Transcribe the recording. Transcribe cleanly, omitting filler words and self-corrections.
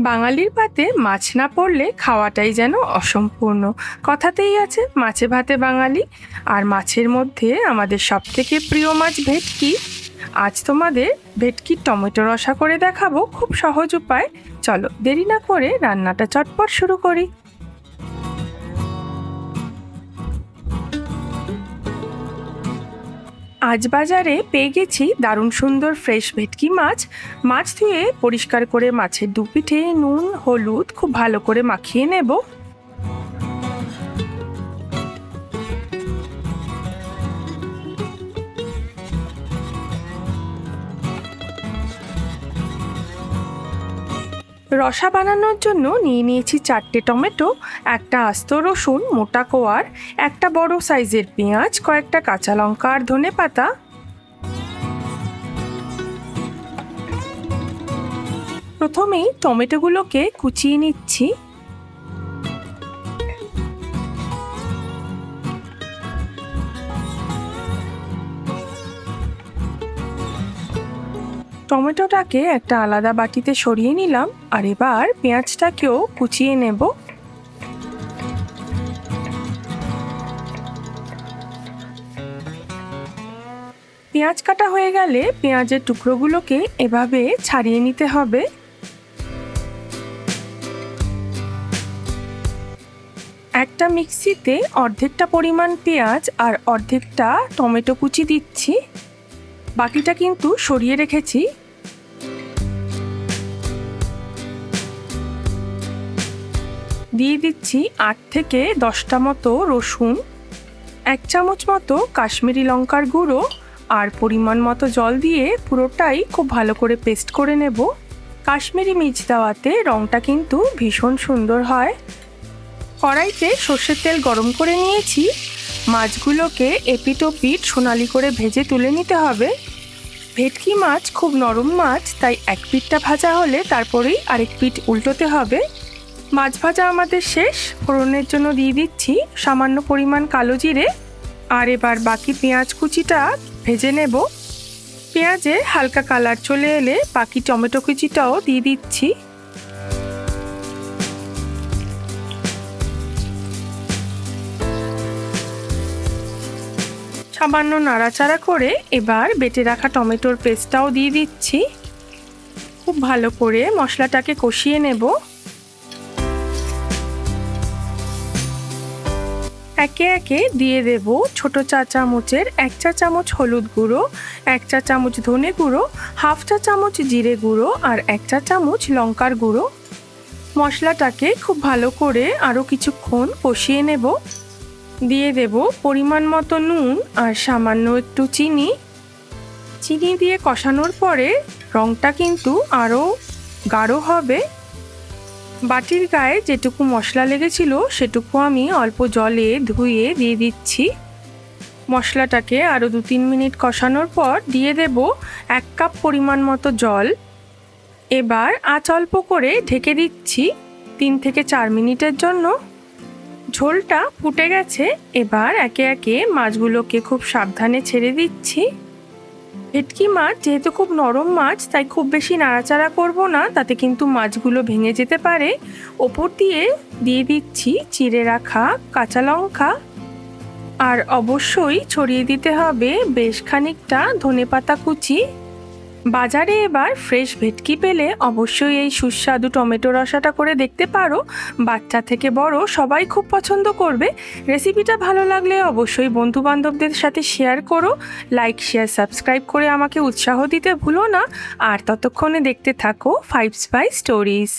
বাঙালির পাতে মাছ না পড়লে খাওয়াটাই যেন অসম্পূর্ণ। কথাতেই আছে মাছে ভাতে বাঙালি। আর মাছের মধ্যে আমাদের সবথেকে প্রিয় মাছ ভেটকি। আজ তোমাদের ভেটকির টমেটো রসা করে দেখাবো, খুব সহজ উপায়। চলো দেরি না করে রান্নাটা চটপট শুরু করি। আজ বাজারে পেয়ে গেছি দারুণ সুন্দর ফ্রেশ ভেটকি মাছ। মাছ ধুয়ে পরিষ্কার করে মাছের দুপিঠে নুন হলুদ খুব ভালো করে মাখিয়ে নেব। রসা বানানোর জন্য নিয়ে নিয়েছি 4টে টমেটো, একটা আস্ত রসুন মোটা কোয়ার, একটা বড় সাইজের পেঁয়াজ, কয়েকটা কাঁচা লঙ্কা আর ধনেপাতা। প্রথমেই টমেটোগুলোকে কুচিয়ে নিচ্ছি। টমেটোটাকে একটা আলাদা বাটিতে সরিয়ে নিলাম, আর এবার পেঁয়াজটাকেও কুচিয়ে নেব। পেঁয়াজ কাটা হয়ে গেলে পেঁয়াজের টুকরোগুলোকে এভাবে ছাড়িয়ে নিতে হবে। একটা মিক্সিতে অর্ধেকটা পরিমাণ পেঁয়াজ আর অর্ধেকটা টমেটো কুচি দিচ্ছি, বাকিটা কিন্তু সরিয়ে রেখেছি। দিয়ে দিচ্ছি 8 থেকে 10টা মতো রসুন, 1 চামচ মতো কাশ্মীরি লঙ্কার গুঁড়ো আর পরিমাণ মতো জল দিয়ে পুরোটাই খুব ভালো করে পেস্ট করে নেব। কাশ্মীরি মির্চ দেওয়াতে রঙটা কিন্তু ভীষণ সুন্দর হয়। কড়াইতে সর্ষের তেল গরম করে নিয়েছি। মাছগুলোকে এপিট ওপিট সোনালি করে ভেজে তুলে নিতে হবে। ভেটকি মাছ খুব নরম মাছ, তাই এক পিঠটা ভাজা হলে তারপরেই আরেক পিঠ উল্টোতে হবে। মাছ ভাজা আমাদের শেষ। ফোড়নের জন্য দিয়ে দিচ্ছি সামান্য পরিমাণ কালো জিরে, আর এবার বাকি পেঁয়াজ কুচিটা ভেজে নেব। পেঁয়াজে হালকা কালার চলে এলে বাকি টমেটো কুচিটাও দিয়ে দিচ্ছি। সামান্য নাড়াচাড়া করে এবার বেটে রাখা টমেটোর পেস্টটাও দিয়ে দিচ্ছি। খুব ভালো করে মশলাটাকে কষিয়ে নেব। একে একে দিয়ে দেব ছোট চা চামচের 1 চা চামচ হলুদ গুঁড়ো, 1 চা চামচ ধনে গুঁড়ো, হাফ চা চামচ জিরে গুঁড়ো আর 1 চা চামচ লঙ্কার গুঁড়ো। মশলাটাকে খুব ভালো করে আরও কিছুক্ষণ কষিয়ে নেব। দিয়ে দেব পরিমাণ মতো নুন আর সামান্য একটু চিনি। চিনি দিয়ে কষানোর পরে রঙটা কিন্তু আরও গাঢ় হবে। বাটির গায়ে যেটুকু মশলা লেগেছিল সেটুকু আমি অল্প জলে ধুয়ে দিয়ে দিচ্ছি। মশলাটাকে আরও 2-3 মিনিট কষানোর পর দিয়ে দেব 1 কাপ পরিমাণ মতো জল। এবার আঁচ অল্প করে ঢেকে দিচ্ছি 3 থেকে 4 মিনিটের জন্য। ঝোলটা ফুটে গেছে। এবার একে একে মাছগুলোকে খুব সাবধানে ছেড়ে দিচ্ছি। ভেটকি মাছ যেহেতু খুব নরম মাছ, তাই খুব বেশি নাড়াচাড়া করব না, তাতে কিন্তু মাছগুলো ভেঙে যেতে পারে। ওপর দিয়ে দিয়ে দিচ্ছি চিড়ে রাখা কাঁচা লঙ্কা, আর অবশ্যই ছড়িয়ে দিতে হবে বেশ খানিকটা ধনেপাতা কুচি। বাজারে এবার ফ্রেশ ভেটকি পেলে অবশ্যই এই সুস্বাদু টমেটো রসাটা করে দেখতে পারো। বাচ্চা থেকে বড় সবাই খুব পছন্দ করবে। রেসিপিটা ভালো লাগলে অবশ্যই বন্ধু বান্ধবদের সাথে শেয়ার করো। লাইক শেয়ার সাবস্ক্রাইব করে আমাকে উৎসাহ দিতে ভুলো না। আর ততক্ষণে দেখতে থাকো 5 স্পাইস স্টোরিজ।